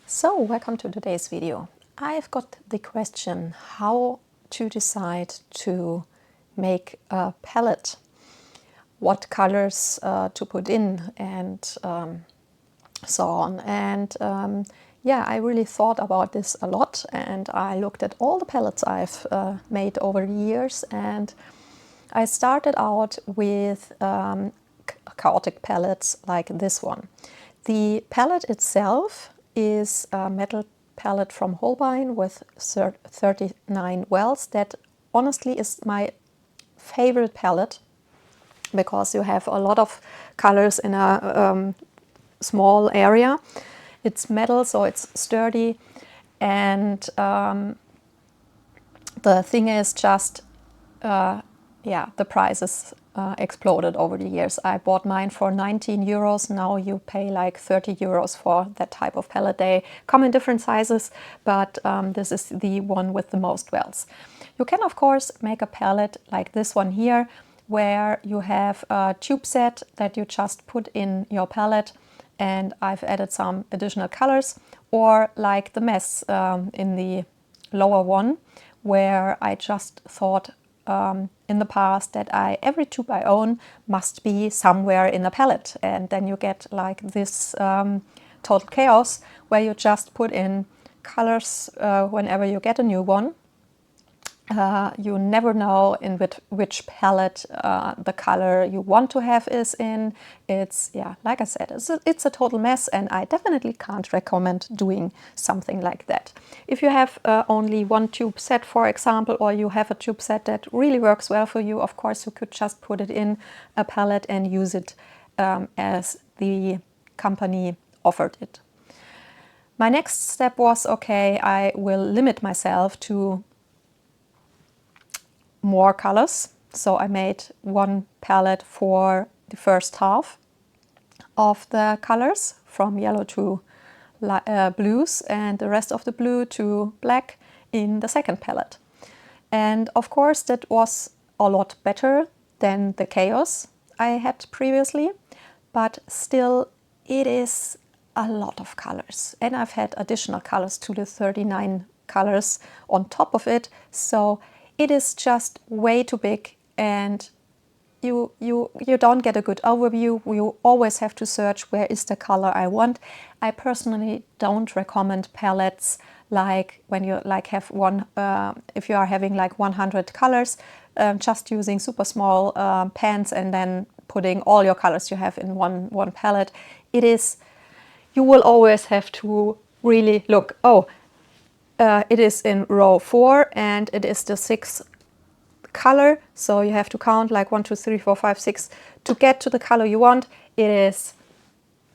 So, welcome to today's video. I've got the question how to decide to make a palette, what colors to put in, and so on. And yeah, I really thought about this a lot, and I looked at all the palettes I've made over the years, and I started out with chaotic palettes like this one. The palette itself is a metal palette from Holbein with 39 wells. That honestly is my favorite palette because you have a lot of colors in a small area. It's metal, so it's sturdy, and the thing is just yeah, the prices exploded over the years. I bought mine for 19 euros. Now you pay like 30 euros for that type of palette. They come in different sizes, but this is the one with the most wells. You can, of course, make a palette like this one here, where you have a tube set that you just put in your palette, and I've added some additional colors, or like the mess in the lower one, where I just thought in the past that every tube I own must be somewhere in a palette, and then you get like this total chaos where you just put in colors whenever you get a new one. You never know in which palette the color you want to have is in. It's, yeah, like I said, it's a total mess, and I definitely can't recommend doing something like that. If you have only one tube set, for example, or you have a tube set that really works well for you, of course you could just put it in a palette and use it as the company offered it. My next step was, okay, I will limit myself to more colors. So I made one palette for the first half of the colors, from yellow to blues, and the rest of the blue to black in the second palette. And of course that was a lot better than the chaos I had previously, but still it is a lot of colors, and I've had additional colors to the 39 colors on top of it, so it is just way too big, and you don't get a good overview. You always have to search where is the color I want. I personally don't recommend palettes like when you like have one, if you are having like 100 colors, just using super small pans and then putting all your colors you have in one palette. It is, you will always have to really look, oh, it is in row 4 and it is the 6th color, so you have to count like 1, 2, 3, 4, 5, 6 to get to the color you want. It is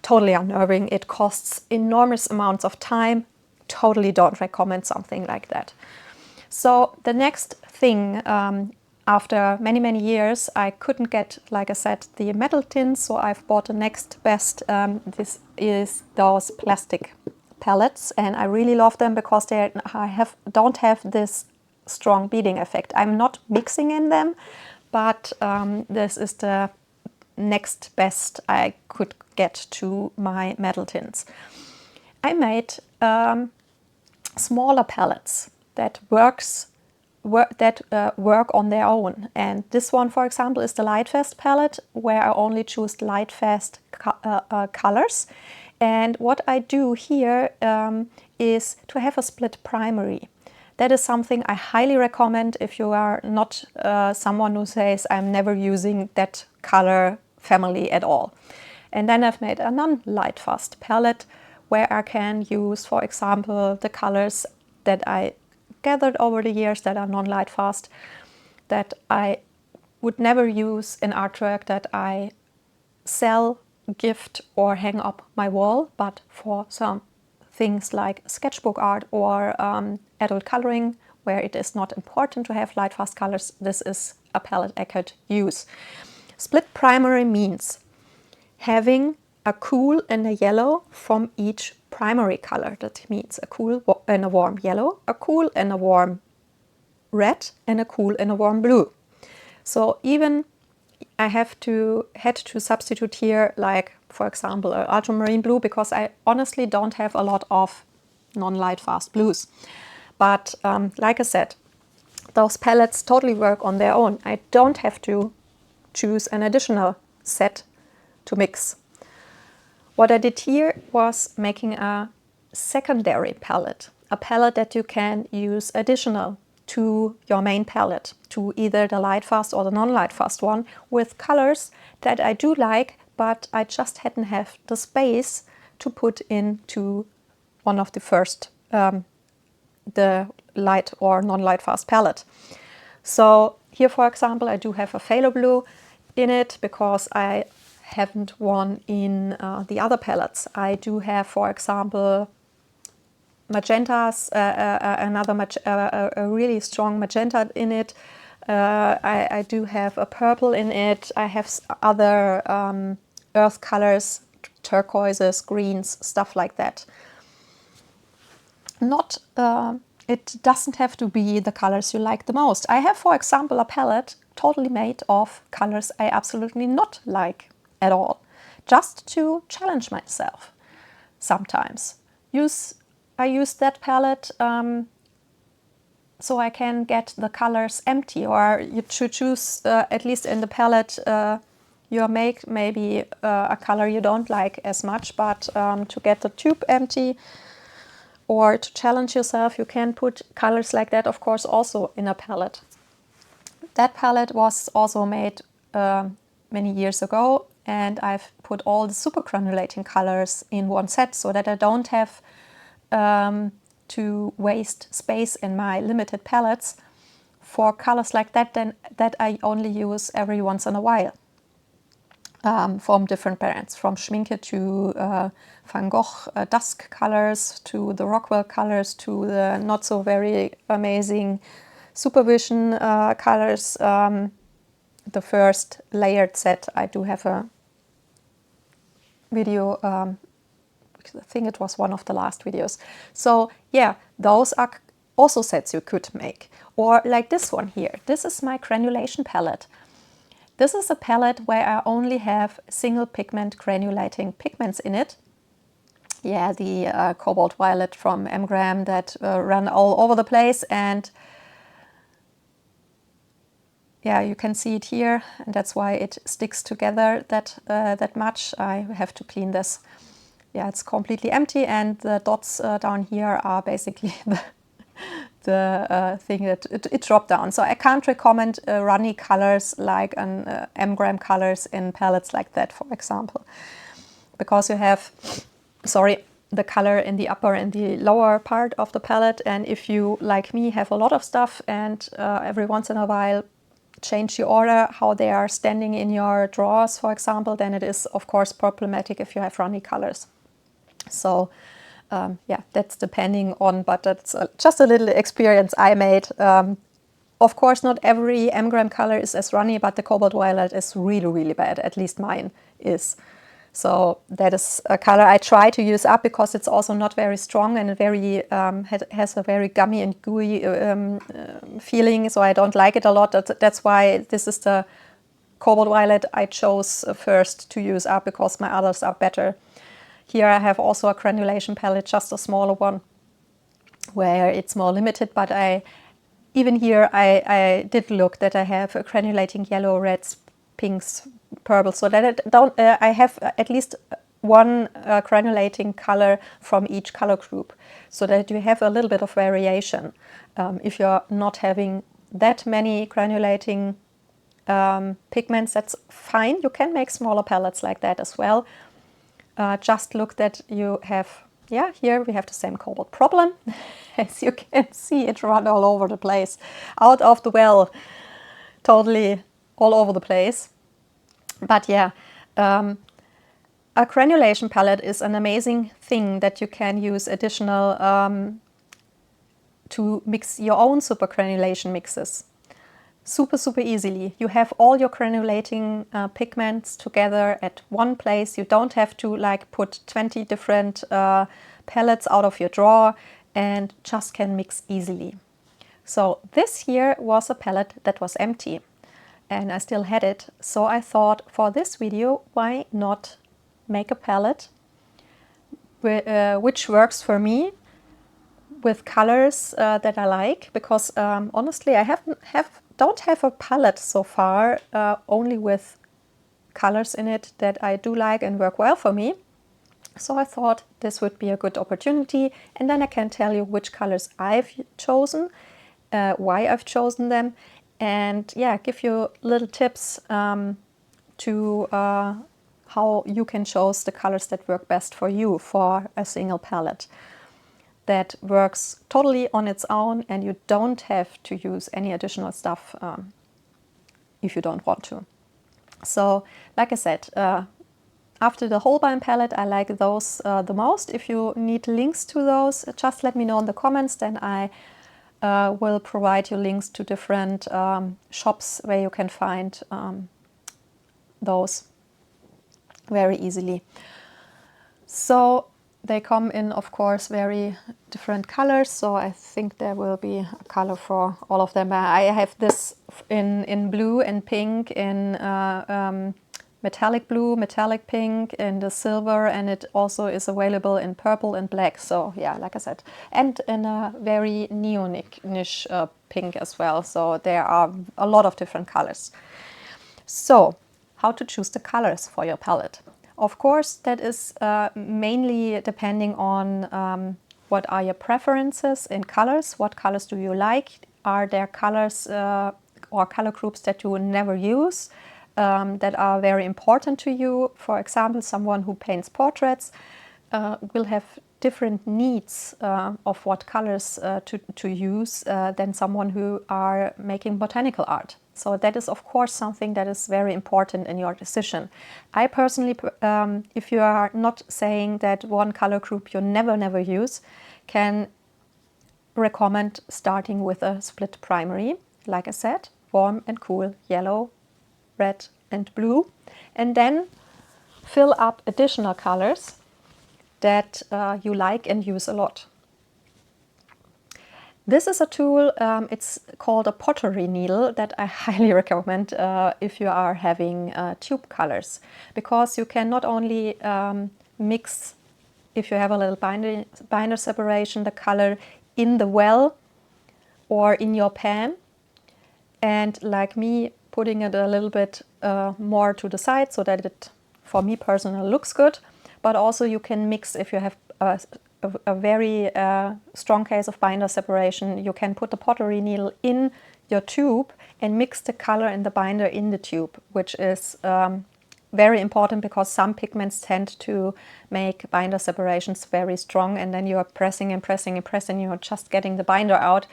totally unnerving. It costs enormous amounts of time. Totally don't recommend something like that. So the next thing, after many years, I couldn't get, like I said, the metal tins, so I've bought the next best. This is those plastic palettes, and I really love them because they don't have this strong beading effect. I'm not mixing in them, but this is the next best I could get to my metal tins. I made smaller palettes that work on their own, and this one, for example, is the Lightfast palette, where I only choose Lightfast colors. And what I do here is to have a split primary. That is something I highly recommend if you are not someone who says I'm never using that color family at all. And then I've made a non-Lightfast palette where I can use, for example, the colors that I gathered over the years that are non-Lightfast, that I would never use in artwork, that I sell, gift, or hang up my wall, but for some things like sketchbook art or adult coloring, where it is not important to have Lightfast colors, this is a palette I could use. Split primary means having a cool and a yellow from each primary color. That means a cool and a warm yellow, a cool and a warm red, and a cool and a warm blue. So even I had to substitute here, like for example, ultramarine blue, because I honestly don't have a lot of non-light fast blues. But like I said, those palettes totally work on their own. I don't have to choose an additional set to mix. What I did here was making a secondary palette, a palette that you can use additional to your main palette, to either the light fast or the non-light fast one, with colors that I do like, but I just hadn't have the space to put into one of the first, the light or non-light fast palette. So here, for example, I do have a phthalo blue in it because I haven't one in the other palettes. I do have, for example, magentas, a really strong magenta in it. I do have a purple in it. I have other earth colors, turquoises, greens, stuff like that. It doesn't have to be the colors you like the most. I have, for example, a palette totally made of colors I absolutely not like at all, just to challenge myself sometimes. I use that palette so I can get the colors empty, or you should choose, at least in the palette you make maybe a color you don't like as much, but to get the tube empty or to challenge yourself, you can put colors like that, of course, also in a palette. That palette was also made many years ago, and I've put all the super granulating colors in one set so that I don't have to waste space in my limited palettes for colors like that, that I only use every once in a while. From different brands, from Schminke to Van Gogh dusk colors, to the Rockwell colors, to the not so very amazing Supervision colors. The first layered set, I do have a video, I think it was one of the last videos. So yeah, those are also sets you could make. Or like this one here, this is my granulation palette. This is a palette where I only have single pigment granulating pigments in it. Yeah, the cobalt violet from Mgram that run all over the place, and yeah, you can see it here, and that's why it sticks together that much. I have to clean this. Yeah, it's completely empty, and the dots down here are basically the thing that it dropped down. So I can't recommend runny colors like an Mgram colors in palettes like that, for example, because you have, the color in the upper and the lower part of the palette, and if you, like me, have a lot of stuff and every once in a while change the order how they are standing in your drawers, for example, then it is of course problematic if you have runny colors. So yeah, that's depending on, but that's just a little experience I made. Of course, not every Mgram color is as runny, but the cobalt violet is really, really bad. At least mine is. So that is a color I try to use up because it's also not very strong and very has a very gummy and gooey feeling. So I don't like it a lot. That's why this is the cobalt violet I chose first to use up, because my others are better. Here I have also a granulation palette, just a smaller one, where it's more limited, but even here I did look that I have a granulating yellow, reds, pinks, purple, so that I have at least one granulating color from each color group, so that you have a little bit of variation. If you're not having that many granulating pigments, that's fine. You can make smaller palettes like that as well. Just look that you have, yeah, here we have the same cobalt problem. As you can see, it run all over the place, out of the well, totally all over the place. But yeah, a granulation palette is an amazing thing that you can use additional to mix your own super granulation mixes. Super, super easily. You have all your granulating pigments together at one place. You don't have to like put 20 different palettes out of your drawer, and just can mix easily. So this here was a palette that was empty, and I still had it. So I thought, for this video, why not make a palette which works for me, with colors that I like, because honestly I don't have a palette so far, only with colors in it that I do like and work well for me. So I thought this would be a good opportunity, and then I can tell you which colors I've chosen, why I've chosen them, and yeah, give you little tips to how you can choose the colors that work best for you for a single palette that works totally on its own, and you don't have to use any additional stuff if you don't want to. So like I said, after the Holbein palette, I like those the most. If you need links to those, just let me know in the comments, then I will provide you links to different shops where you can find those very easily. So they come in, of course, very different colors, so I think there will be a color for all of them. I have this in blue and pink, in metallic blue, metallic pink, and the silver, and it also is available in purple and black. So yeah, like I said, and in a very neonish pink as well. So there are a lot of different colors. So how to choose the colors for your palette? Of course, that is mainly depending on what are your preferences in colors. What colors do you like? Are there colors or color groups that you never use that are very important to you? For example, someone who paints portraits will have different needs of what colors to use than someone who are making botanical art. So that is, of course, something that is very important in your decision. I personally, if you are not saying that one color group you never use, can recommend starting with a split primary. Like I said, warm and cool, yellow, red and blue, and then fill up additional colors that you like and use a lot. This is a tool, it's called a pottery needle, that I highly recommend if you are having tube colors, because you can not only mix, if you have a little binder separation, the color in the well or in your pan, and like me, putting it a little bit more to the side so that it, for me personally, looks good. But also you can mix, if you have a very strong case of binder separation, you can put the pottery needle in your tube and mix the color and the binder in the tube, which is very important, because some pigments tend to make binder separations very strong, and then you are pressing and pressing and pressing, you're just getting the binder out,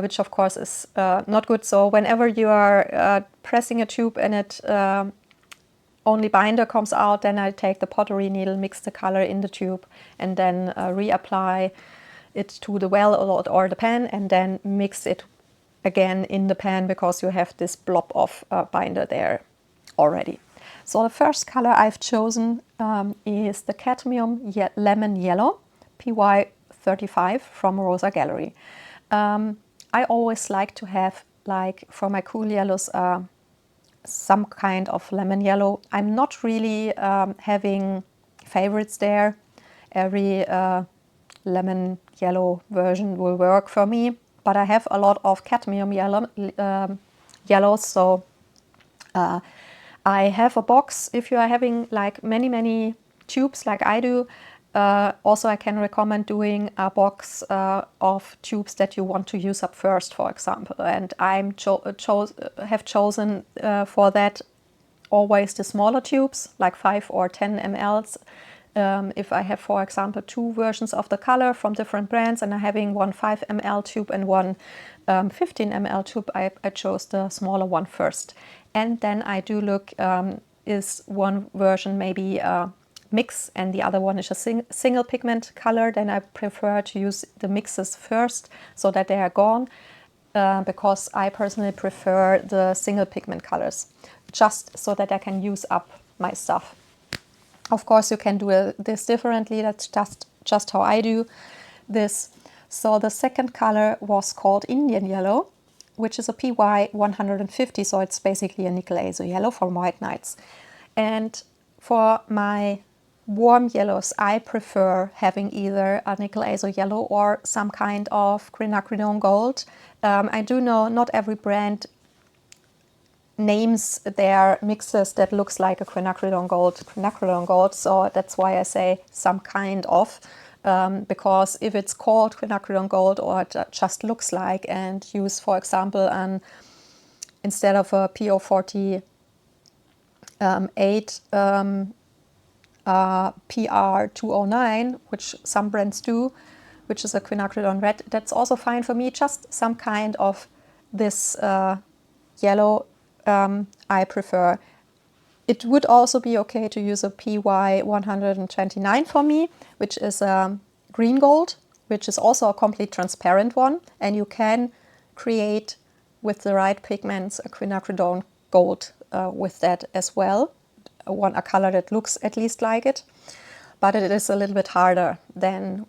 which of course is not good. So whenever you are pressing a tube and it only binder comes out, then I take the pottery needle, mix the color in the tube, and then reapply it to the well or the pan, and then mix it again in the pan, because you have this blob of binder there already. So the first color I've chosen is the Cadmium Lemon Yellow, PY35 from Rosa Gallery. I always like to have, like for my cool yellows, some kind of lemon yellow. I'm not really having favorites there. Every lemon yellow version will work for me, but I have a lot of cadmium yellows, so I have a box. If you are having like many tubes like I do, also I can recommend doing a box of tubes that you want to use up first, for example, and I'm have chosen for that always the smaller tubes, like 5 or 10 mLs. If I have, for example, 2 versions of the color from different brands, and I'm having one 5 ml tube and one 15 ml tube, I chose the smaller one first. And then I do look, is one version maybe mix and the other one is a single pigment color, then I prefer to use the mixes first so that they are gone, because I personally prefer the single pigment colors, just so that I can use up my stuff. Of course, you can do this differently. That's just how I do this. So the second color was called Indian Yellow, which is a PY 150. So it's basically a nickel azo yellow from White Nights. And for my warm yellows, I prefer having either a nickel azo yellow or some kind of quinacridone gold. I do know not every brand names their mixes that looks like a quinacridone gold, so that's why I say some kind of, because if it's called quinacridone gold or it just looks like, and use, for example, instead of a PO48 PR209, which some brands do, which is a quinacridone red, that's also fine for me. Just some kind of this yellow I prefer. It would also be okay to use a PY129 for me, which is a green gold, which is also a complete transparent one, and you can create with the right pigments a quinacridone gold with that as well. A color that looks at least like it, but it is a little bit harder than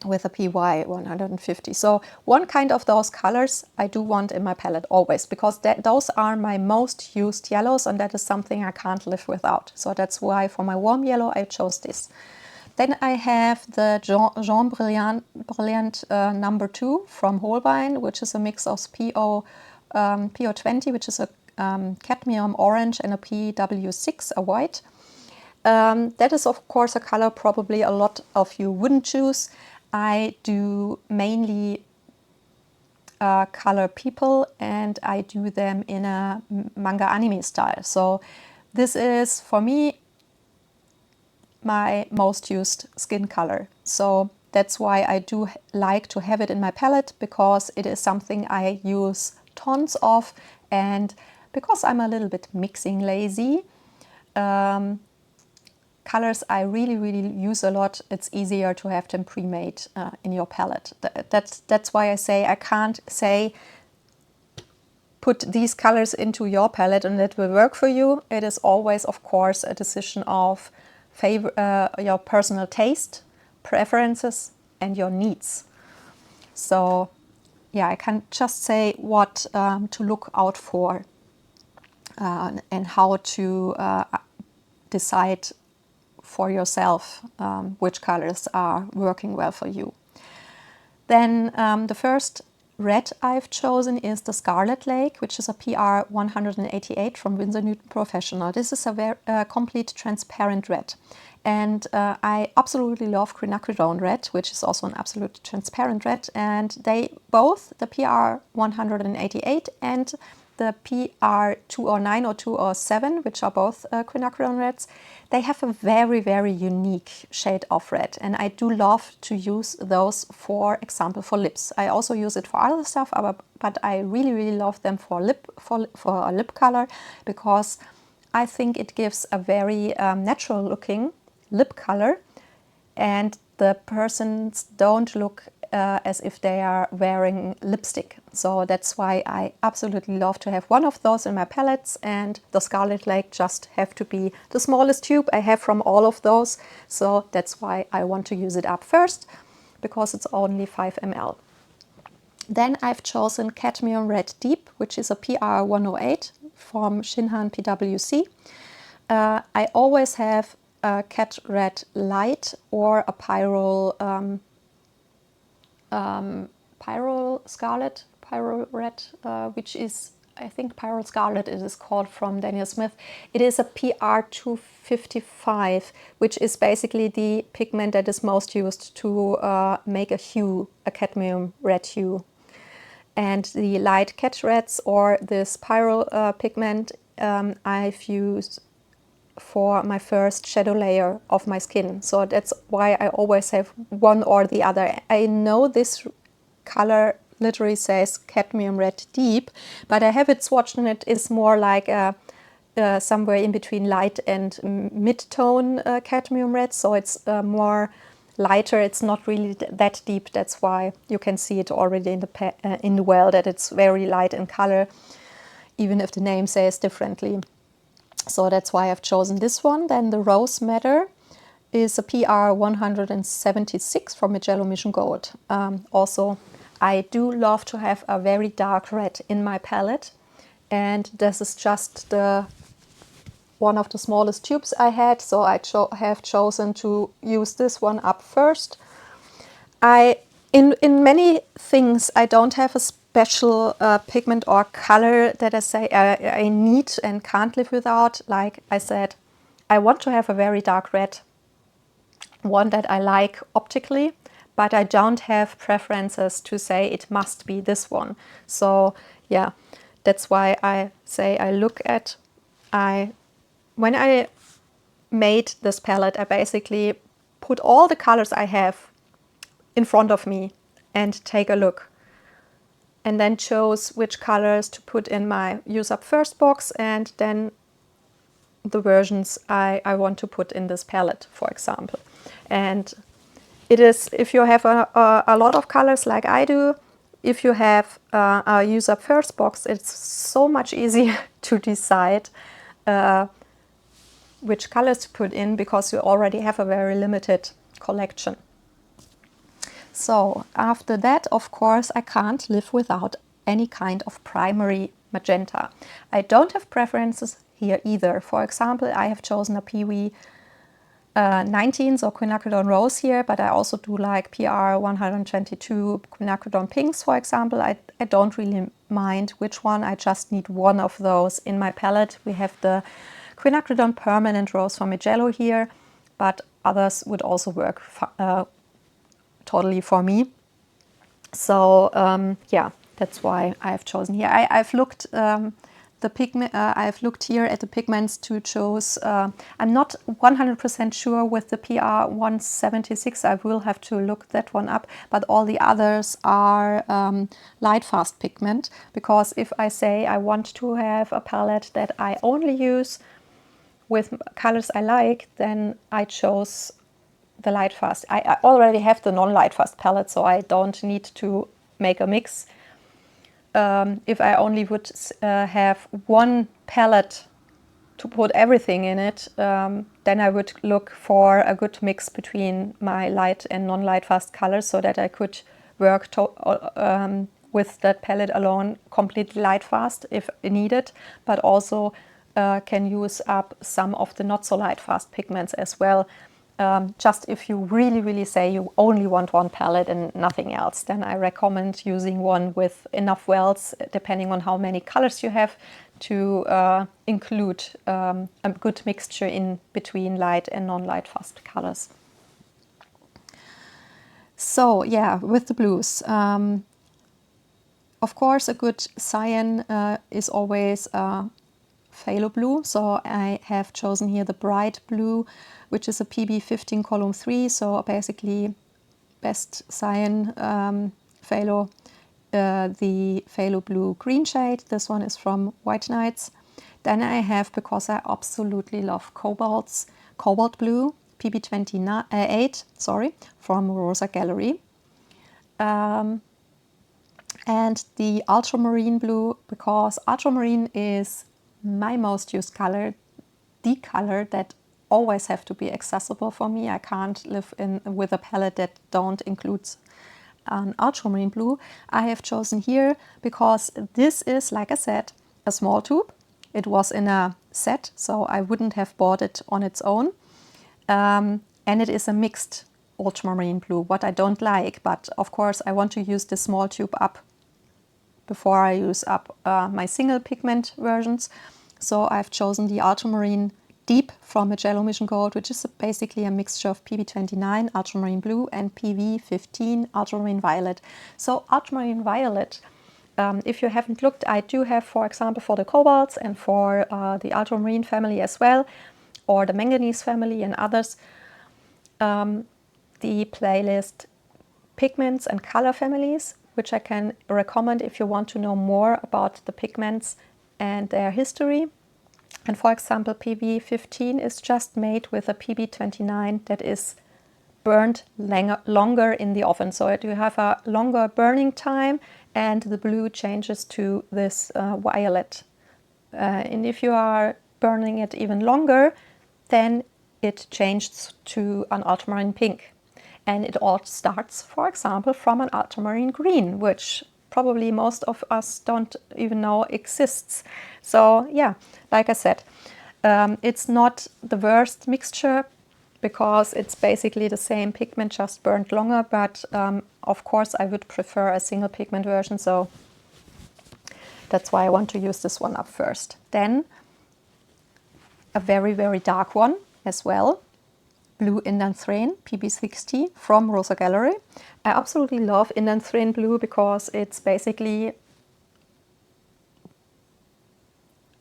with a PY150. So one kind of those colors I do want in my palette always, because those are my most used yellows, and that is something I can't live without. So that's why for my warm yellow I chose this. Then I have the Jaune Brilliant number 2 from Holbein, which is a mix of PO20, which is a cadmium orange, and a PW6, a white. That is of course a color probably a lot of you wouldn't choose. I do mainly color people, and I do them in a manga anime style. So this is for me my most used skin color. So that's why I do like to have it in my palette, because it is something I use tons of, and because I'm a little bit mixing lazy, colors I really use a lot, it's easier to have them pre-made in your palette. That's why I say I can't say put these colors into your palette and it will work for you. It is always, of course, a decision of your personal taste, preferences, and your needs. So yeah, I can just say what to look out for and how to decide for yourself which colors are working well for you. Then the first red I've chosen is the Scarlet Lake, which is a PR 188 from Winsor Newton Professional. This is a very complete transparent red, and I absolutely love quinacridone red, which is also an absolute transparent red, and they both, the PR 188 and the PR 209 or 207, which are both quinacridone reds, they have a very unique shade of red, and I do love to use those, for example, for lips. I also use it for other stuff, but I really love them for a lip color, because I think it gives a very natural looking lip color, and the persons don't look as if they are wearing lipstick. So that's why I absolutely love to have one of those in my palettes, and the Scarlet Lake just have to be the smallest tube I have from all of those. So that's why I want to use it up first, because it's only 5 ml. Then I've chosen Cadmium Red Deep, which is a PR 108 from Shinhan PwC. I always have a Cad Red Light or a Pyrrole Red, which is, I think, Pyrrole Scarlet it is called, from Daniel Smith. It is a PR 255, which is basically the pigment that is most used to make a hue, a cadmium red hue. And the light Cad Reds, or this Pyrrole pigment, I've used for my first shadow layer of my skin. So that's why I always have one or the other. I know this color literally says Cadmium Red Deep, but I have it swatched and it is more like somewhere in between light and mid-tone cadmium red. So it's more lighter, it's not really that deep. That's why you can see it already in the well that it's very light in color, even if the name says differently. So that's why I've chosen this one. Then the Rose Madder is a PR 176 from Mijello Mission Gold. Also, I do love to have a very dark red in my palette, and this is just the one of the smallest tubes I had, so I have chosen to use this one up first. In many things, I don't have a special pigment or color that I say I need and can't live without. Like I said, I want to have a very dark red, one that I like optically, but I don't have preferences to say it must be this one. So yeah, that's why I say when I made this palette, I basically put all the colors I have in front of me and take a look, and then chose which colors to put in my use up first box, and then the versions I want to put in this palette, for example. And it is, if you have a lot of colors like I do, if you have a use up first box, it's so much easier to decide which colors to put in, because you already have a very limited collection. So after that, of course, I can't live without any kind of primary magenta. I don't have preferences here either. For example, I have chosen a PV 19, so quinacridone rose here, but I also do like PR 122 quinacridone pinks, for example. I don't really mind which one, I just need one of those in my palette. We have the quinacridone permanent rose from Mijello here, but others would also work totally for me. So yeah, that's why I've chosen here. I've looked I've looked here at the pigments to choose. I'm not 100% sure with the PR 176. I will have to look that one up. But all the others are light fast pigment, because if I say I want to have a palette that I only use with colors I like, then I chose the light fast. I already have the non-light fast palette, so I don't need to make a mix. If I only would have one palette to put everything in it, then I would look for a good mix between my light and non-light fast colors, so that I could work with that palette alone completely light fast if needed, but also can use up some of the not so light fast pigments as well. Just if you really say you only want one palette and nothing else, then I recommend using one with enough wells, depending on how many colors you have, to include a good mixture in between light and non-light fast colors. So yeah, with the blues, of course a good cyan is always phthalo blue, so I have chosen here the bright blue, which is a PB 15 column 3, so basically best cyan phthalo, the phthalo blue green shade. This one is from White Nights. Then I have, because I absolutely love cobalt blue, PB 28, sorry, from Rosa Gallery. And the ultramarine blue, because ultramarine is my most used color, the color that always have to be accessible for me. I can't live with a palette that don't include an ultramarine blue. I have chosen here because this is, like I said, a small tube. It was in a set, so I wouldn't have bought it on its own. And it is a mixed ultramarine blue, what I don't like, but of course I want to use the small tube up before I use up my single pigment versions. So I've chosen the ultramarine deep from Mijello Mission Gold, which is basically a mixture of PB29 ultramarine blue and PV15 ultramarine violet. So ultramarine violet, if you haven't looked, I do have, for example, for the cobalts and for the ultramarine family as well, or the manganese family and others, the playlist pigments and color families, which I can recommend if you want to know more about the pigments and their history. And for example, PB15 is just made with a PB29 that is burned longer in the oven. So you have a longer burning time and the blue changes to this violet. And if you are burning it even longer, then it changes to an ultramarine pink. And it all starts, for example, from an ultramarine green, which probably most of us don't even know exists. So yeah, like I said, It's not the worst mixture because it's basically the same pigment, just burnt longer, but of course I would prefer a single pigment version, so that's why I want to use this one up first. Then a very, very dark one as well, Blue Indanthrene PB60 from Rosa Gallery. I absolutely love Indanthrene blue because it's basically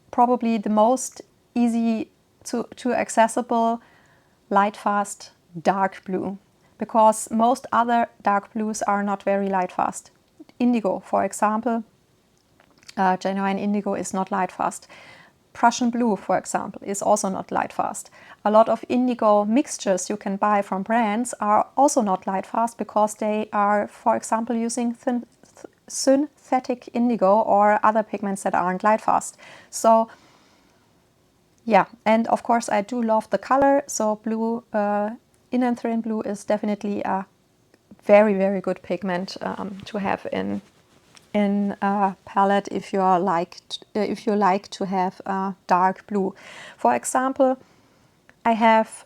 probably the most easy to accessible, light fast dark blue, because most other dark blues are not very light fast. Indigo, for example, genuine indigo is not light fast. Prussian blue, for example, is also not light fast. A lot of indigo mixtures you can buy from brands are also not light fast because they are, for example, using synthetic indigo or other pigments that aren't light fast. So yeah, and of course I do love the color, so blue, Indanthrene blue is definitely a very, very good pigment to have in a palette if you like to have a dark blue. For example, I have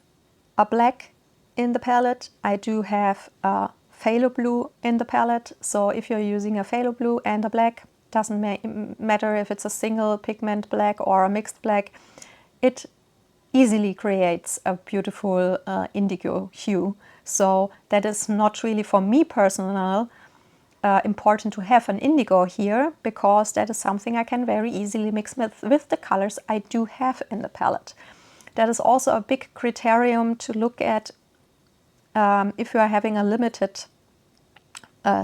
a black in the palette. I do have a phthalo blue in the palette. So if you're using a phthalo blue and a black, doesn't matter if it's a single pigment black or a mixed black, it easily creates a beautiful indigo hue. So that is not really, for me personally, important to have an indigo here, because that is something I can very easily mix with the colors I do have in the palette. That is also a big criterion to look at if you are having a limited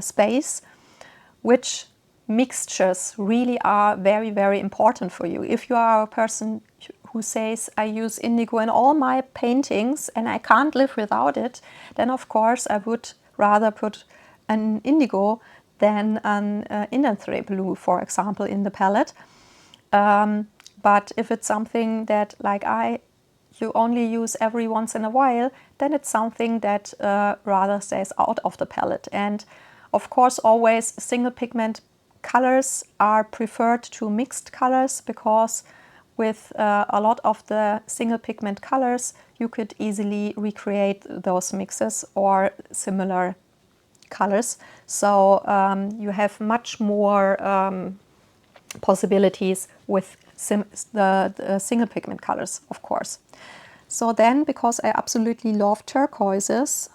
space, which mixtures really are very, very important for you. If you are a person who says, I use indigo in all my paintings and I can't live without it, then of course I would rather put an indigo than an Indanthrene blue, for example, in the palette. But if it's something that, like you only use every once in a while, then it's something that rather stays out of the palette. And of course, always single pigment colors are preferred to mixed colors, because with a lot of the single pigment colors, you could easily recreate those mixes or similar colors. So you have much more possibilities with the single pigment colors, of course. So then, because I absolutely love turquoises,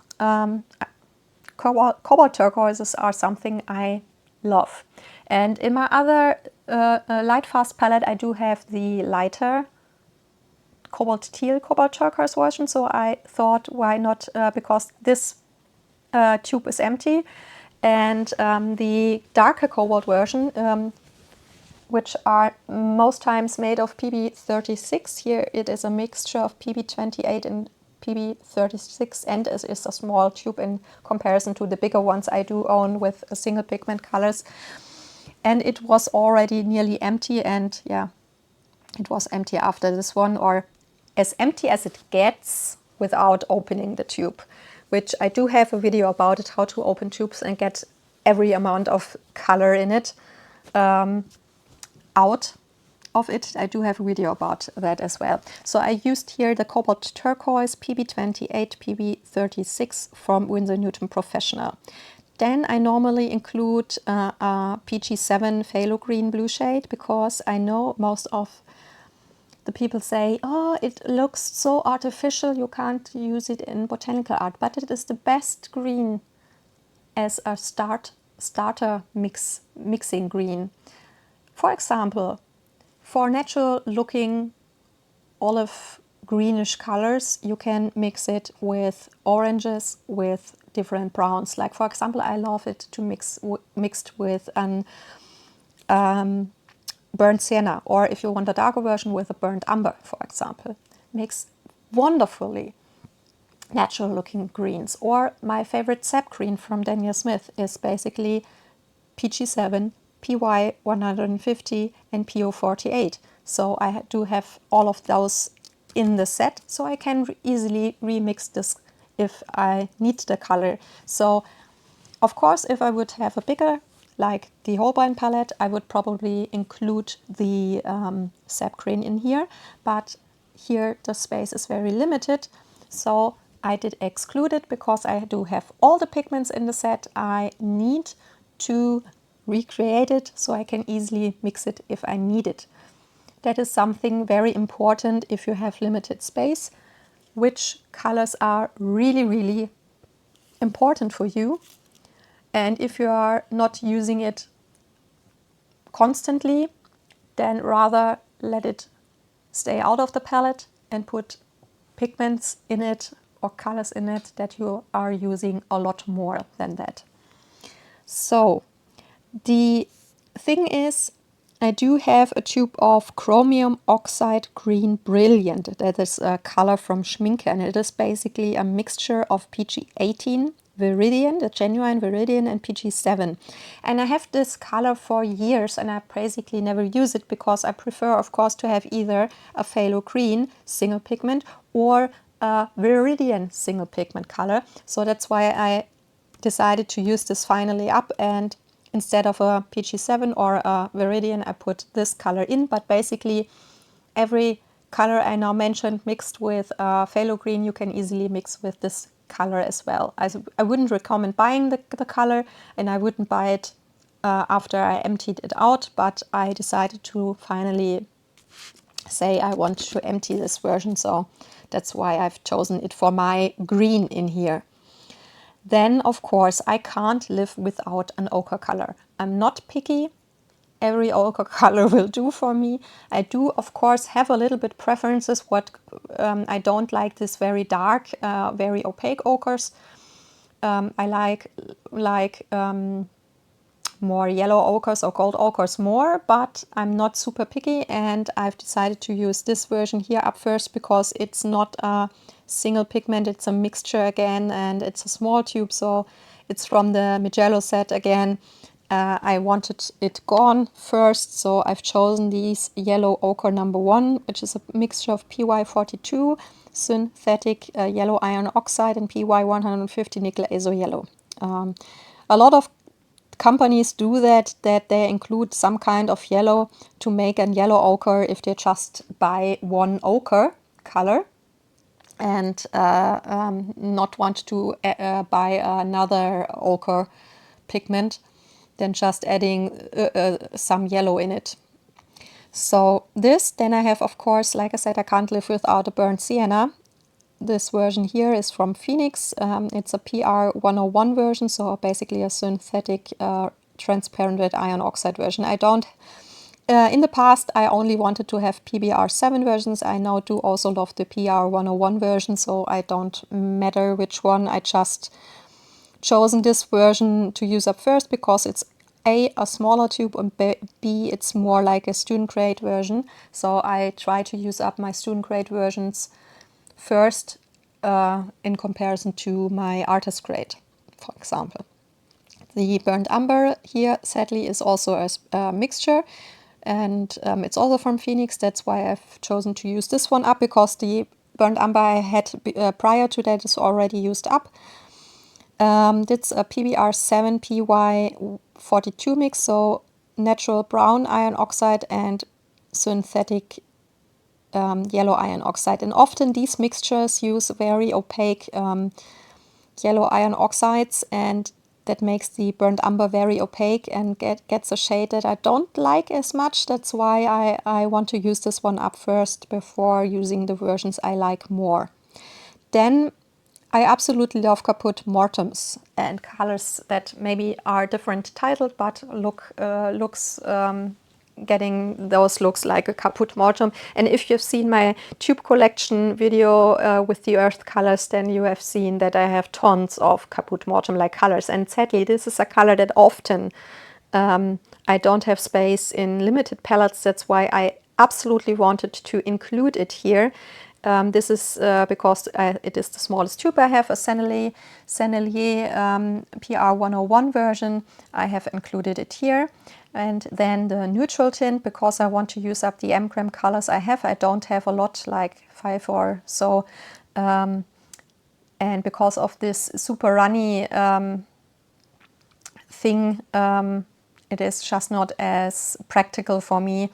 cobalt turquoises are something I love. And in my other light fast palette, I do have the lighter cobalt teal, cobalt turquoise version. So I thought, why not, because this tube is empty, and the darker cobalt version, which are most times made of PB36. Here it is a mixture of PB28 and PB36, and it is a small tube in comparison to the bigger ones I do own with single pigment colors. And it was already nearly empty, and yeah, it was empty after this one, or as empty as it gets without opening the tube, which I do have a video about it, how to open tubes and get every amount of color in it out of it. I do have a video about that as well. So I used here the cobalt turquoise PB28, PB36 from Winsor Newton Professional. Then I normally include a PG7 phthalo green blue shade, because I know most of the people say, oh, it looks so artificial, you can't use it in botanical art, but it is the best green as a starter mixing green. For example, for natural looking olive greenish colors, you can mix it with oranges, with different browns. Like, for example, I love it to mixed with an burnt sienna, or if you want a darker version, with a burnt umber, for example. Makes wonderfully natural looking greens. Or my favorite sap green from Daniel Smith is basically PG7, PY150 and PO48. So I do have all of those in the set, so I can easily remix this if I need the color. So of course, if I would have a bigger, like the Holbein palette, I would probably include the sap green in here. But here the space is very limited, so I did exclude it because I do have all the pigments in the set. I need to recreate it so I can easily mix it if I need it. That is something very important if you have limited space. Which colors are really, really important for you? And if you are not using it constantly, then rather let it stay out of the palette and put pigments in it or colors in it that you are using a lot more than that. So the thing is, I do have a tube of Chromium Oxide Green Brilliant. That is a color from Schmincke, and it is basically a mixture of PG18 Viridian, the genuine Viridian, and PG7. And I have this color for years and I basically never use it because I prefer, of course, to have either a phthalo green single pigment or a Viridian single pigment color. So that's why I decided to use this finally up, and instead of a PG7 or a Viridian, I put this color in. But basically every color I now mentioned mixed with phthalo green, you can easily mix with this color as well. I wouldn't recommend buying the color, and I wouldn't buy it after I emptied it out, but I decided to finally say I want to empty this version, so that's why I've chosen it for my green in here. Then, of course, I can't live without an ochre color. I'm not picky. Every ochre color will do for me. I do, of course, have a little bit preferences. What I don't like this very dark, very opaque ochres. I like more yellow ochres or gold ochres more, but I'm not super picky, and I've decided to use this version here up first because it's not a single pigment, it's a mixture again, and it's a small tube, so it's from the Mijello set again. I wanted it gone first, so I've chosen these yellow ochre number 1, which is a mixture of PY42 synthetic yellow iron oxide and PY150 nickel azo yellow. A lot of companies do that they include some kind of yellow to make a yellow ochre if they just buy one ochre color and not want to buy another ochre pigment, then just adding some yellow in it. So this, then I have, of course, like I said, I can't live without a burnt sienna. This version here is from Phoenix. It's a PR101 version, so basically a synthetic transparent red iron oxide version. I don't, in the past I only wanted to have PBR7 versions. I now do also love the PR101 version, so I don't matter which one. I just chosen this version to use up first because it's A, a smaller tube, and B, it's more like a student grade version. So I try to use up my student grade versions first in comparison to my artist grade, for example. The burnt umber here sadly is also a mixture, and it's also from Phoenix. That's why I've chosen to use this one up, because the burnt umber I had prior to that is already used up. It's a PBR7 PY42 mix, so natural brown iron oxide and synthetic yellow iron oxide. And often these mixtures use very opaque yellow iron oxides, and that makes the burnt umber very opaque and gets a shade that I don't like as much. That's why I want to use this one up first before using the versions I like more. Then I absolutely love Caput Mortems and colors that maybe are different titled, but looks getting those looks like a Caput Mortem. And if you've seen my tube collection video with the earth colors, then you have seen that I have tons of Caput Mortem like colors. And sadly, this is a color that often I don't have space in limited palettes. That's why I absolutely wanted to include it here. This is because it is the smallest tube I have, a Sennelier PR101 version. I have included it here. And then the neutral tint, because I want to use up the M-Gram colors I have. I don't have a lot, like 5 or so. And because of this super runny thing, it is just not as practical for me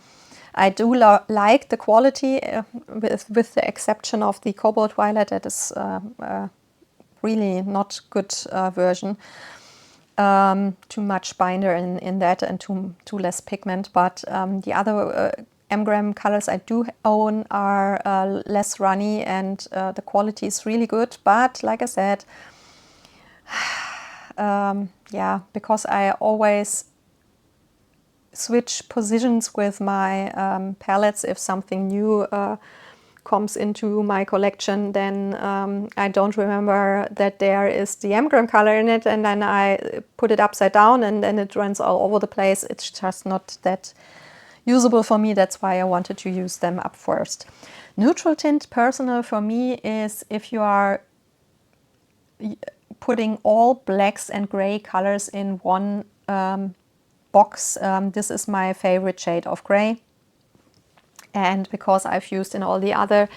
I do like the quality, with the exception of the Cobalt Violet. That is really not good version. Too much binder in that and too less pigment. But the other Emgram colors I do own are less runny, and the quality is really good. But like I said, yeah, because I always switch positions with my palettes. If something new comes into my collection, then I don't remember that there is the Emgram color in it, and then I put it upside down and then it runs all over the place. It's just not that usable for me. That's why I wanted to use them up first. Neutral tint personal for me is if you are putting all blacks and gray colors in one box. This is my favorite shade of gray, and because I've used in all the other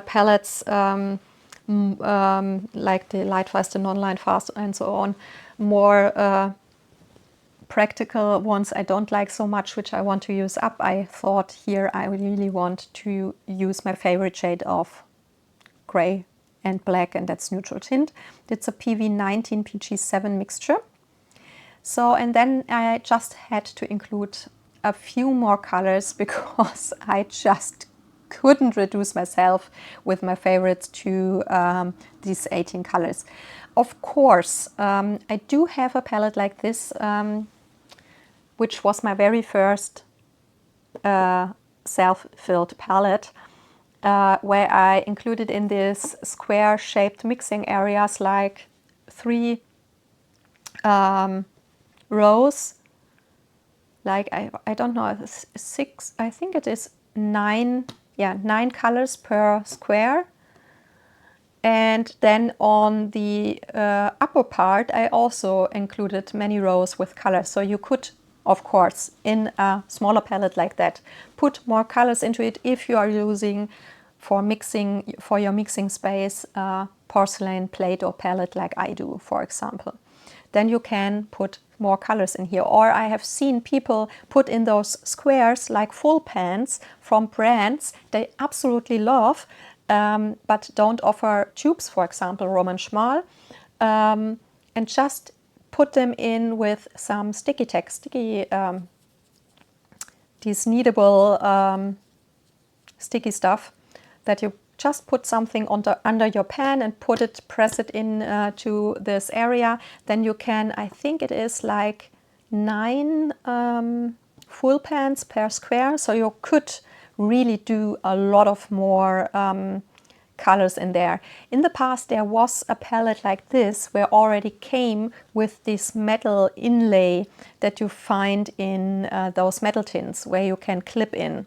palettes like the Light Fast, the Non-Light Fast and so on, more practical ones I don't like so much, which I want to use up, I thought here I really want to use my favorite shade of gray and black, and that's neutral tint. It's a PV19 PG7 mixture. So, and then I just had to include a few more colors because I just couldn't reduce myself with my favorites to these 18 colors. Of course, I do have a palette like this, which was my very first self-filled palette, where I included in this square-shaped mixing areas like 3 rows, like I don't know, 6, I think it is 9, yeah, 9 colors per square. And then on the upper part I also included many rows with colors, so you could, of course, in a smaller palette like that, put more colors into it if you are using for mixing, for your mixing space, porcelain plate or palette like I do, for example. Then you can put more colors in here. Or I have seen people put in those squares like full pans from brands they absolutely love, but don't offer tubes, for example, Roman Schmal, and just put them in with some sticky tack, these kneadable sticky stuff that you just put something under your pan and press it in to this area. Then you can, I think it is like 9 full pans per square, so you could really do a lot of more colors in there. In the past there was a palette like this where already came with this metal inlay that you find in those metal tins where you can clip in.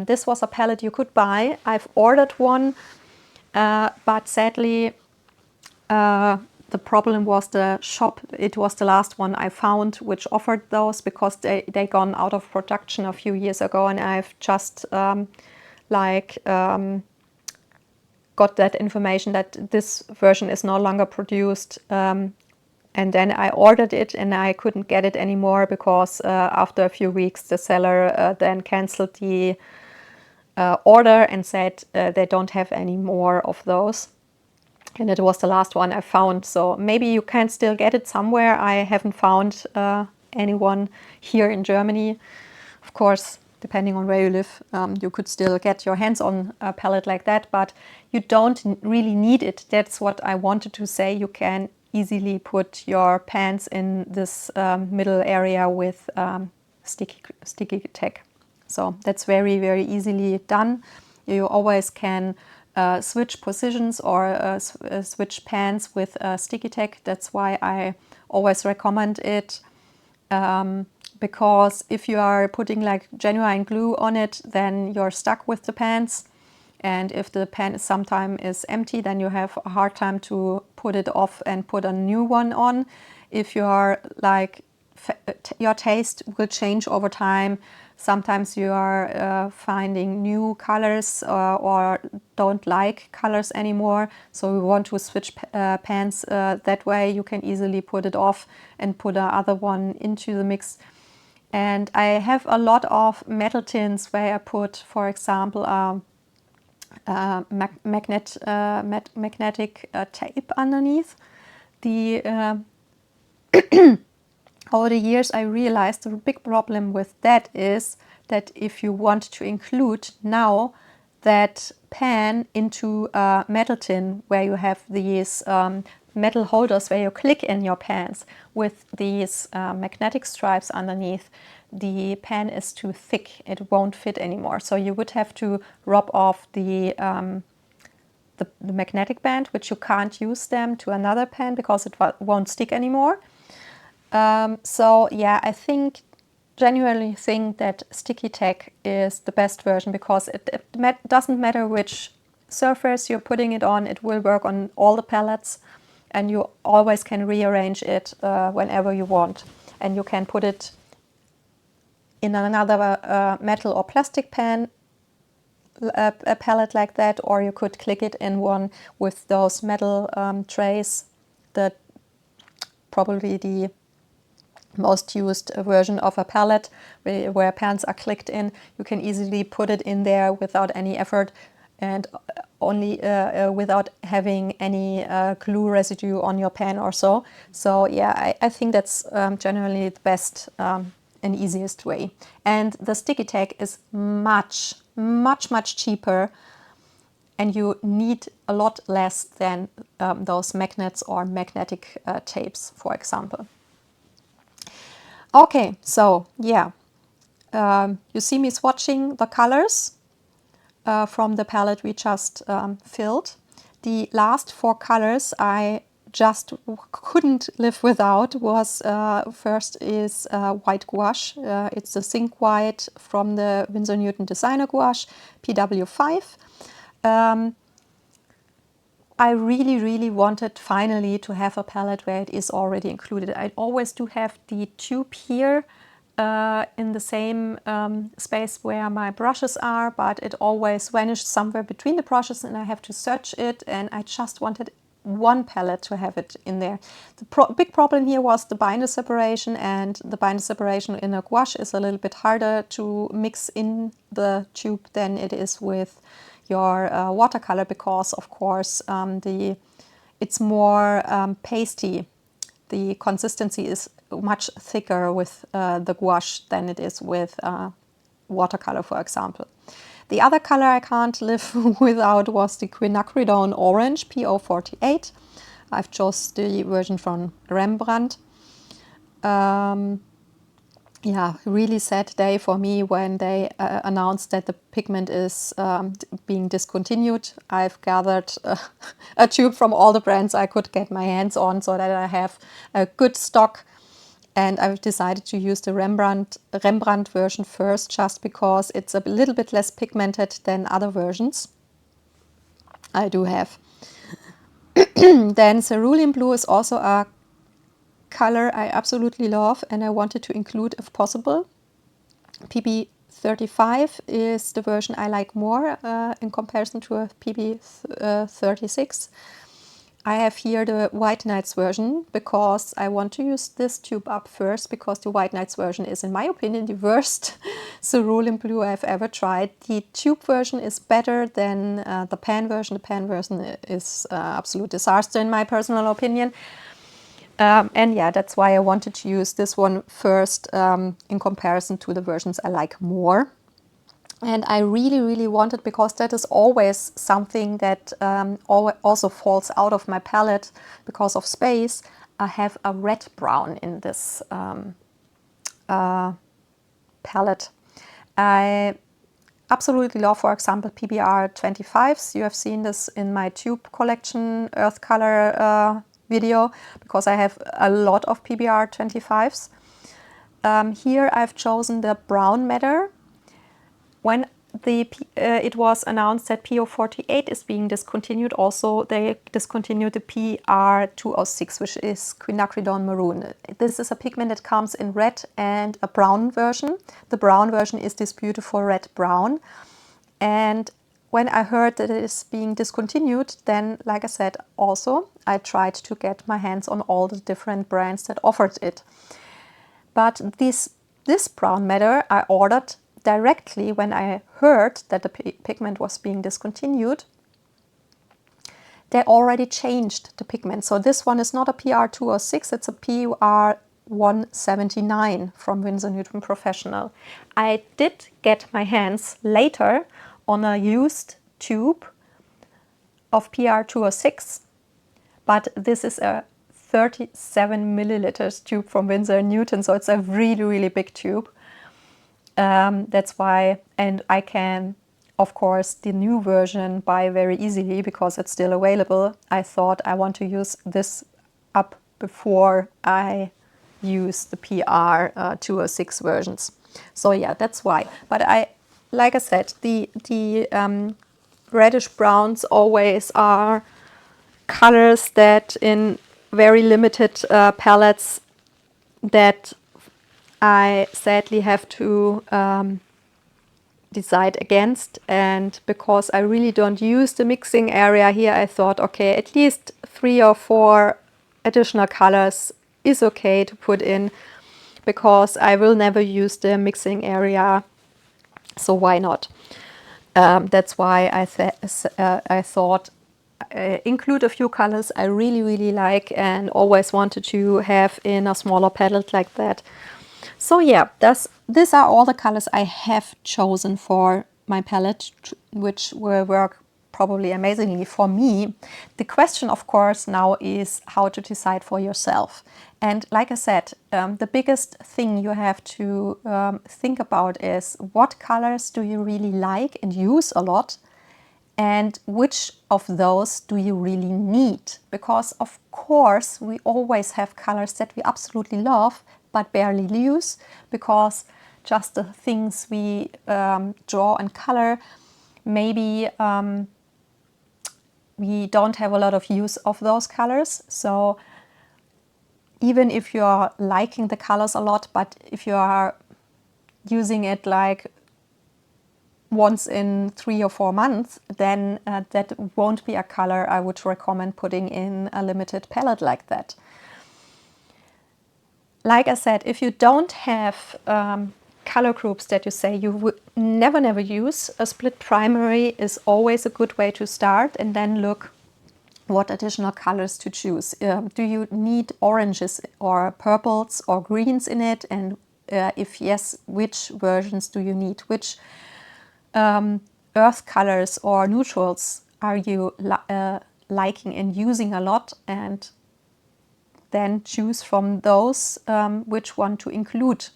This was a palette you could buy. I've ordered one, but sadly the problem was the shop. It was the last one I found which offered those, because they gone out of production a few years ago, and I've just got that information that this version is no longer produced. And then I ordered it and I couldn't get it anymore because after a few weeks the seller then cancelled the order and said they don't have any more of those. And it was the last one I found. So maybe you can still get it somewhere. I haven't found anyone here in Germany. Of course, depending on where you live, you could still get your hands on a palette like that, but you don't really need it. That's what I wanted to say. You can easily put your pans in this middle area with sticky tack. So that's very, very easily done. You always can switch positions or switch pans with sticky tack. That's why I always recommend it, because if you are putting like genuine glue on it, then you're stuck with the pans. And if the pan is empty, then you have a hard time to put it off and put a new one on. If you are like, your taste will change over time. Sometimes you are finding new colors or don't like colors anymore. So we want to switch pans that way. You can easily put it off and put another one into the mix. And I have a lot of metal tins where I put, for example, magnetic tape underneath. Over the years I realized the big problem with that is that if you want to include now that pan into a metal tin where you have these metal holders where you click in your pans with these magnetic stripes underneath, the pan is too thick, it won't fit anymore. So you would have to rub off the magnetic band, which you can't use them to another pan because it won't stick anymore. So yeah, I genuinely think that Sticky Tack is the best version because it doesn't matter which surface you're putting it on, it will work on all the palettes, and you always can rearrange it whenever you want. And you can put it in another metal or plastic pan, a palette like that, or you could click it in one with those metal trays, that probably the most used version of a palette where pans are clicked in. You can easily put it in there without any effort and only without having any glue residue on your pan or so. So yeah, I think that's generally the best and easiest way. And the Sticky Tack is much cheaper, and you need a lot less than those magnets or magnetic tapes, for example. Okay, so yeah, you see me swatching the colors from the palette we just filled. The last 4 colors I just couldn't live without was first is white gouache. It's the Zinc White from the Winsor Newton Designer Gouache PW5. I really wanted finally to have a palette where it is already included. I always do have the tube here in the same space where my brushes are, but it always vanished somewhere between the brushes and I have to search it, and I just wanted one palette to have it in there. The big problem here was the binder separation, and the binder separation in a gouache is a little bit harder to mix in the tube than it is with your watercolor, because of course it's more pasty. The consistency is much thicker with the gouache than it is with watercolor, for example. The other color I can't live without was the Quinacridone Orange P048. I've chose the version from Rembrandt. Yeah, really sad day for me when they announced that the pigment is being discontinued. I've gathered a tube from all the brands I could get my hands on so that I have a good stock, and I've decided to use the Rembrandt version first, just because it's a little bit less pigmented than other versions I do have. Then Cerulean Blue is also a color I absolutely love and I wanted to include if possible. PB35 is the version I like more in comparison to a PB36. I have here the White Nights version because I want to use this tube up first, because the White Nights version is, in my opinion, the worst cerulean blue I've ever tried. The tube version is better than the pan version. The pan version is absolute disaster in my personal opinion. And yeah, that's why I wanted to use this one first in comparison to the versions I like more. And I really wanted, because that is always something that also falls out of my palette because of space, I have a red brown in this palette. I absolutely love, for example, PBR 25s. You have seen this in my tube collection earth color video, because I have a lot of PBR 25s. Here I've chosen the brown madder. When it was announced that P048 is being discontinued, also they discontinued the PR206, which is Quinacridone Maroon. This is a pigment that comes in red and a brown version. The brown version is this beautiful red brown. And when I heard that it is being discontinued, then, like I said, also I tried to get my hands on all the different brands that offered it. But this this brown matter I ordered directly when I heard that the pigment was being discontinued. They already changed the pigment. So this one is not a PR206, it's a PR179 from Winsor Newton Professional. I did get my hands later on a used tube of PR206, but this is a 37 milliliters tube from Winsor Newton, so it's a really, really big tube. That's why, and I can, of course, the new version buy very easily because it's still available. I thought I want to use this up before I use the PR 206 versions. So yeah, that's why. But like I said, the reddish browns always are colors that in very limited palettes that I sadly have to decide against. And because I really don't use the mixing area here, I thought, okay, at least 3 or 4 additional colors is okay to put in, because I will never use the mixing area, so why not? That's why I thought include a few colors I really, really like and always wanted to have in a smaller palette like that. So yeah, these are all the colors I have chosen for my palette, which will work probably amazingly for me. The question, of course, now is how to decide for yourself. And like I said, the biggest thing you have to think about is what colors do you really like and use a lot, and which of those do you really need? Because of course we always have colors that we absolutely love but barely use, because just the things we draw and color, maybe we don't have a lot of use of those colors. So even if you are liking the colors a lot, but if you are using it like once in 3 or 4 months, then that won't be a color I would recommend putting in a limited palette like that. Like I said, if you don't have color groups that you say you would never use, a split primary is always a good way to start, and then look what additional colors to choose. Do you need oranges or purples or greens in it? And if yes, which versions do you need? Which earth colors or neutrals are you liking and using a lot? And then choose from those which one to include.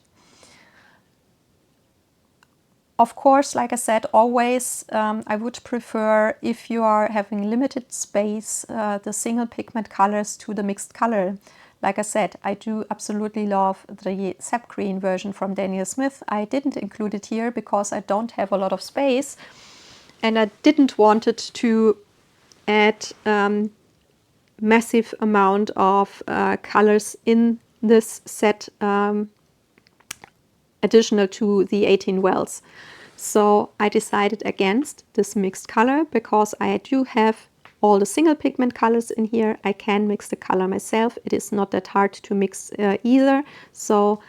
Of course, like I said, always I would prefer, if you are having limited space, the single pigment colors to the mixed color. Like I said, I do absolutely love the sap green version from Daniel Smith. I didn't include it here because I don't have a lot of space, and I didn't want it to add massive amount of colors in this set additional to the 18 wells. So I decided against this mixed color because I do have all the single pigment colors in here. I can mix the color myself. It is not that hard to mix either. So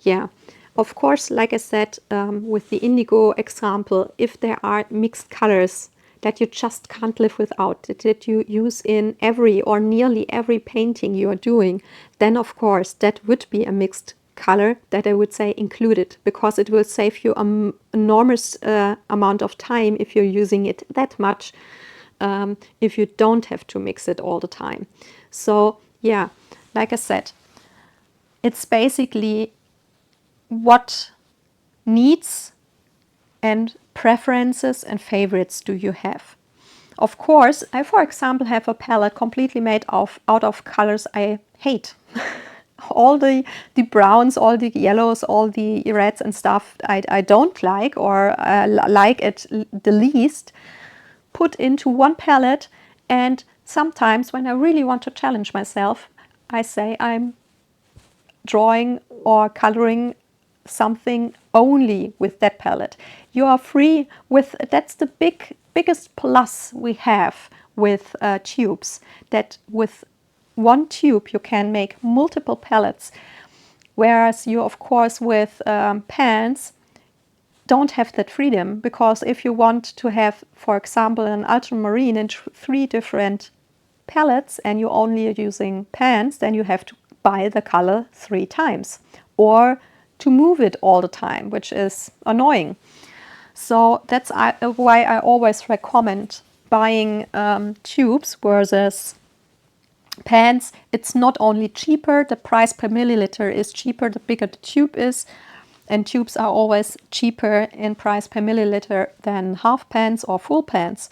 yeah, of course, like I said, with the indigo example, if there are mixed colors that you just can't live without, that you use in every or nearly every painting you are doing, then of course that would be a mixed color that I would say include it, because it will save you an enormous amount of time if you're using it that much, if you don't have to mix it all the time. So yeah, like I said, it's basically what needs and preferences and favorites do you have. Of course, I, for example, have a palette completely made out of colors I hate. All the browns, all the yellows, all the reds and stuff I don't like, or like it the least, put into one palette. And sometimes when I really want to challenge myself, I say I'm drawing or coloring something only with that palette. You are free with, that's the biggest plus we have with tubes, that with one tube you can make multiple palettes. Whereas you, of course, with pans, don't have that freedom, because if you want to have, for example, an ultramarine in 3 different palettes and you're only using pans, then you have to buy the color 3 times or to move it all the time, which is annoying. So that's why I always recommend buying tubes versus pans. It's not only cheaper, the price per milliliter is cheaper the bigger the tube is, and tubes are always cheaper in price per milliliter than half pans or full pans.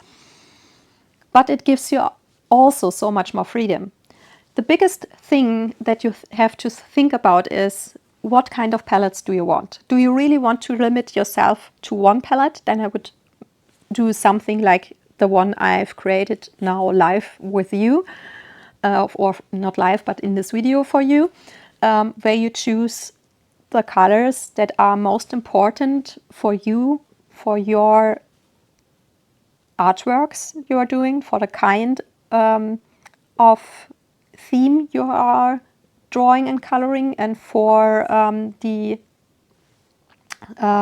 But it gives you also so much more freedom. The biggest thing that you have to think about is, what kind of palettes do you want? Do you really want to limit yourself to one palette? Then I would do something like the one I've created now live with you, or not live, but in this video for you, where you choose the colors that are most important for you, for your artworks you are doing, for the kind of theme you are drawing and coloring, and for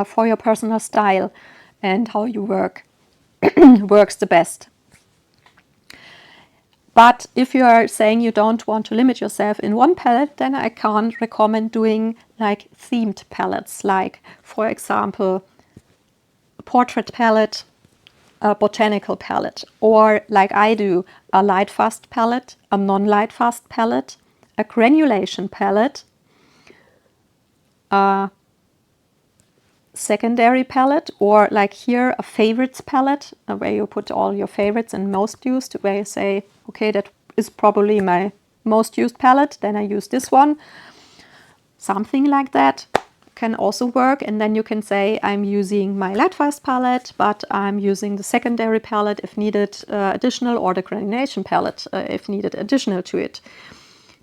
for your personal style and how you work works the best. But if you are saying you don't want to limit yourself in one palette, then I can't recommend doing like themed palettes, like for example a portrait palette, a botanical palette, or like I do, a light fast palette, a non-light fast palette, a granulation palette, a secondary palette, or like here a favorites palette, where you put all your favorites and most used, where you say, okay, that is probably my most used palette, then I use this one. Something like that can also work. And then you can say, I'm using my light fast palette, but I'm using the secondary palette if needed additional, or the granulation palette if needed additional to it.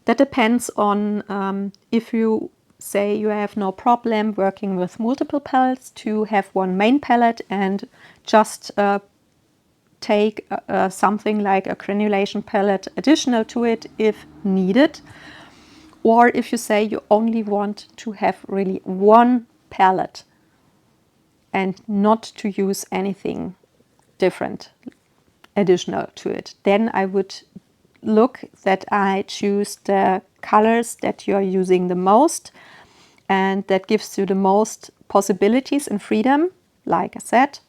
That depends on if you say you have no problem working with multiple palettes, to have one main palette and just take something like a granulation palette additional to it if needed. Or if you say you only want to have really one palette and not to use anything different additional to it, then I would look that I choose the colors that you're using the most, and that gives you the most possibilities and freedom. Like I said,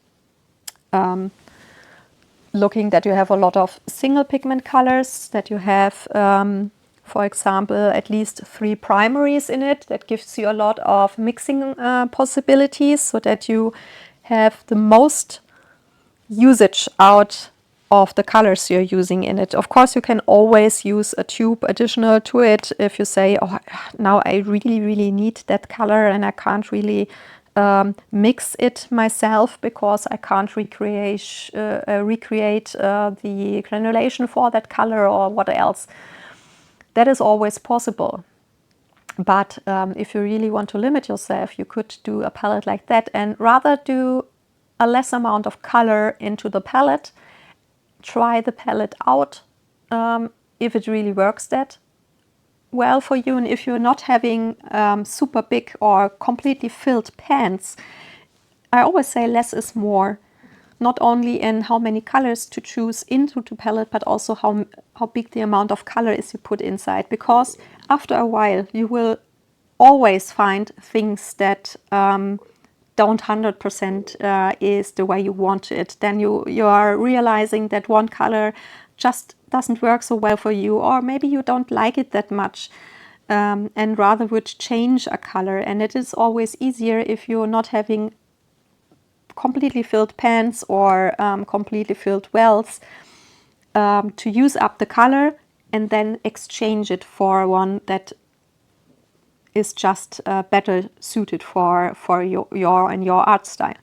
looking that you have a lot of single pigment colors, that you have, for example, at least 3 primaries in it. That gives you a lot of mixing possibilities, so that you have the most usage out of the colors you're using in it. Of course, you can always use a tube additional to it if you say, oh, now I really need that color and I can't really mix it myself because I can't recreate the granulation for that color or what else. That is always possible. But if you really want to limit yourself, you could do a palette like that and rather do a less amount of color into the palette. Try the palette out if it really works that well for you. And if you're not having super big or completely filled pans, I always say less is more. Not only in how many colors to choose into the palette, but also how big the amount of color is you put inside. Because after a while, you will always find things that don't 100% is the way you want it. Then you are realizing that one color just doesn't work so well for you, or maybe you don't like it that much and rather would change a color. And it is always easier if you're not having completely filled pans or completely filled wells to use up the color and then exchange it for one that is just better suited for your art style.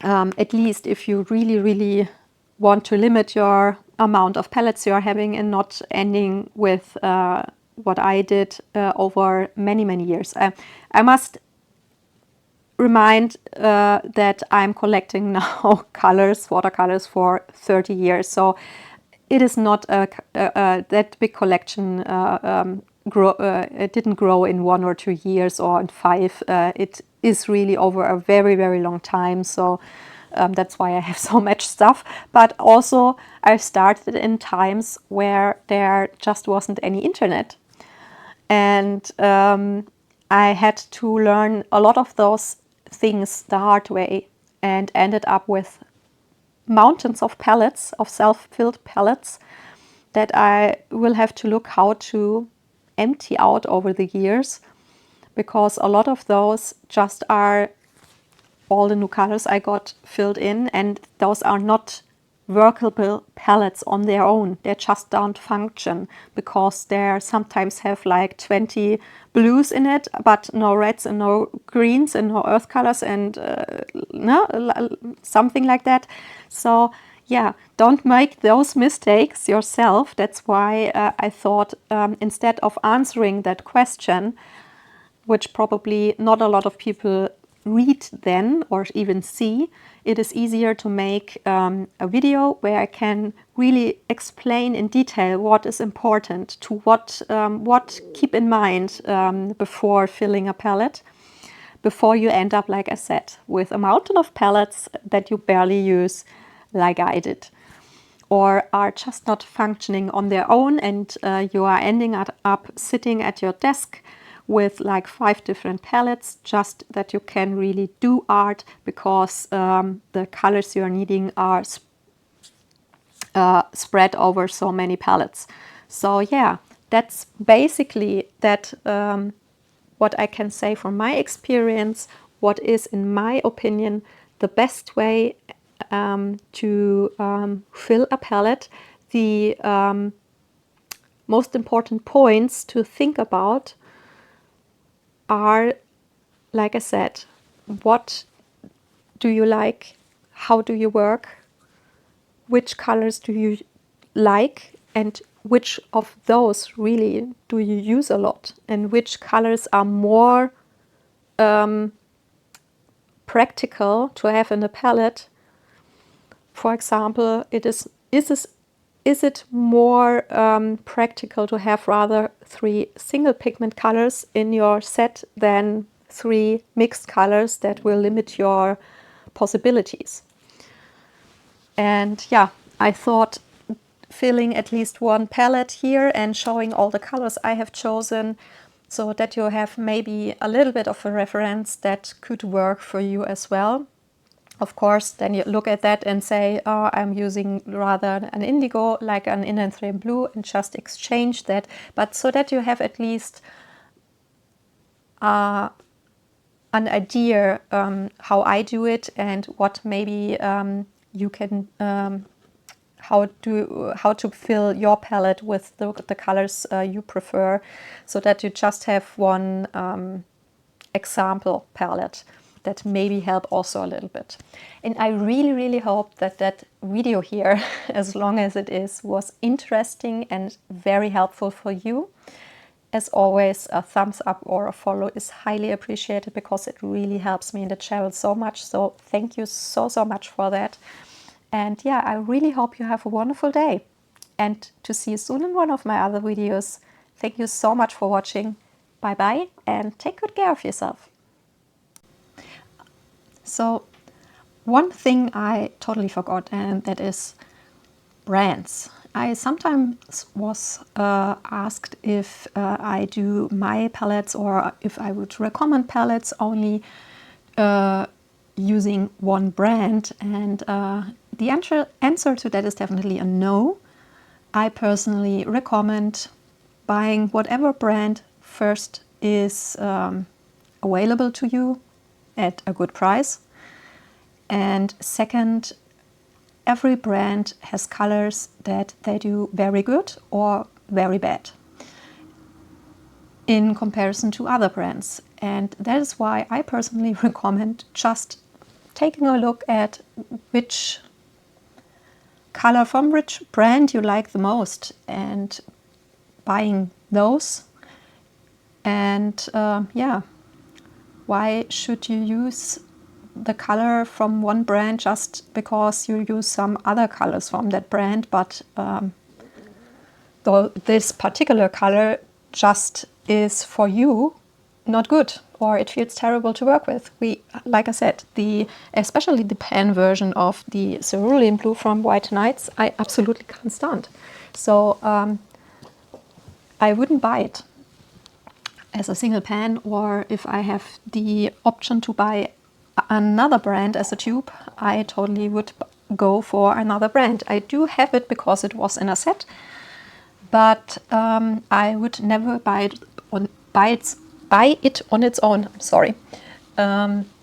At least if you really want to limit your amount of palettes you're having and not ending with what I did over many years. I must remind that I'm collecting now watercolors for 30 years. So it is not that big collection it didn't grow in 1 or 2 years or in 5. It is really over a very, very long time. So that's why I have so much stuff. But also I started in times where there just wasn't any internet. And I had to learn a lot of those things the hard way and ended up with mountains of palettes, of self-filled palettes that I will have to look how to empty out over the years, because a lot of those just are all the new colors I got filled in, and those are not workable palettes on their own. They just don't function because they sometimes have like 20 blues in it, but no reds and no greens and no earth colors and something like that. So yeah, don't make those mistakes yourself. That's why I thought instead of answering that question, which probably not a lot of people read then or even see, it is easier to make a video where I can really explain in detail what is important to what keep in mind before filling a palette, before you end up, like I said, with a mountain of palettes that you barely use like I did, or are just not functioning on their own, and you are ending up sitting at your desk with like 5 different palettes, just that you can really do art because the colors you are needing are spread over so many palettes. So yeah, that's basically that what I can say from my experience, what is in my opinion the best way to fill a palette. The most important points to think about are, like I said, what do you like? How do you work? Which colors do you like? And which of those really do you use a lot? And which colors are more practical to have in a palette? For example, is it more practical to have rather 3 single pigment colors in your set than 3 mixed colors that will limit your possibilities? And yeah, I thought filling at least one palette here and showing all the colors I have chosen so that you have maybe a little bit of a reference that could work for you as well. Of course, then you look at that and say, oh, I'm using rather an indigo, like an Indanthrene blue, and just exchange that. But so that you have at least an idea how I do it and what maybe you can, how to fill your palette with the colors you prefer, so that you just have one example palette that maybe help also a little bit. And I really, really hope that that video here, as long as it is, was interesting and very helpful for you. As always, a thumbs up or a follow is highly appreciated because it really helps me in the channel so much. So thank you so, so much for that. And yeah, I really hope you have a wonderful day. And to see you soon in one of my other videos. Thank you so much for watching. Bye bye and take good care of yourself. So one thing I totally forgot, and that is brands. I sometimes was asked if I do my palettes or if I would recommend palettes only using one brand, and the answer to that is definitely a no. I personally recommend buying whatever brand first is available to you at a good price, and second, every brand has colors that they do very good or very bad in comparison to other brands. And that is why I personally recommend just taking a look at which color from which brand you like the most and buying those. And yeah, why should you use the color from one brand just because you use some other colors from that brand, but though this particular color just is for you not good, or it feels terrible to work with. Like I said, especially the pan version of the cerulean blue from White Nights, I absolutely can't stand. So I wouldn't buy it as a single pan, or if I have the option to buy another brand as a tube, I totally would go for another brand. I do have it because it was in a set, but I would never buy it on its own. Sorry,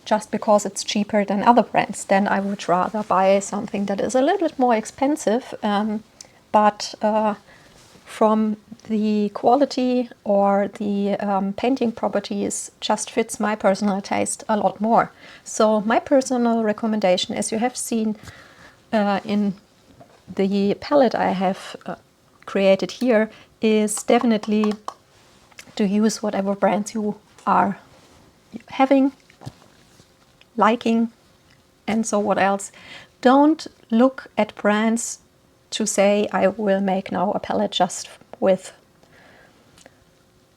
just because it's cheaper than other brands. Then I would rather buy something that is a little bit more expensive, but from the quality or the painting properties just fits my personal taste a lot more. So my personal recommendation, as you have seen in the palette I have created here, is definitely to use whatever brands you are having, liking, and so what else. Don't look at brands to say I will make now a palette just with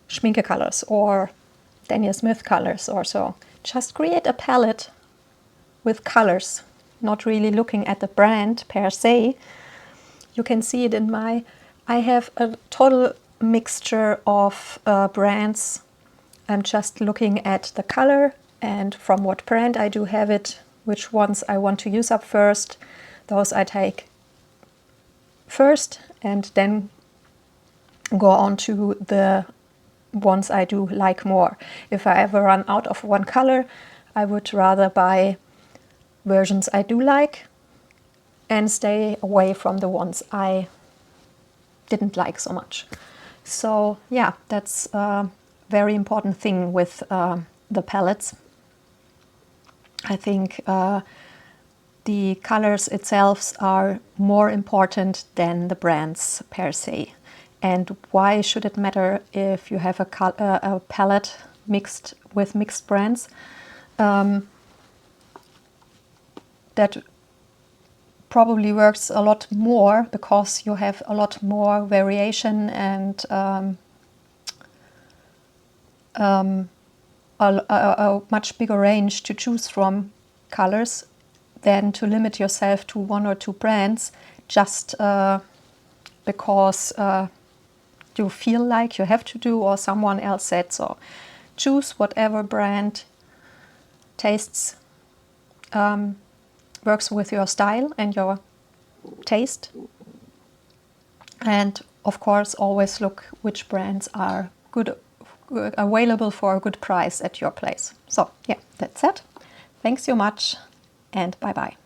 Schminke colors or Daniel Smith colors or so. Just create a palette with colors, not really looking at the brand per se. You can see it in I have a total mixture of brands. I'm just looking at the color and from what brand I do have it, which ones I want to use up first. Those I take first and then go on to the ones I do like more. If I ever run out of one color, I would rather buy versions I do like and stay away from the ones I didn't like so much. So yeah, that's a very important thing with the palettes. I think the colors itself are more important than the brands per se. And why should it matter if you have a palette mixed with mixed brands? That probably works a lot more because you have a lot more variation and a much bigger range to choose from colors than to limit yourself to one or two brands just because you feel like you have to do or someone else said so. Choose whatever brand tastes works with your style and your taste, and of course always look which brands are good available for a good price at your place. So yeah, that's it. Thanks so much and bye bye.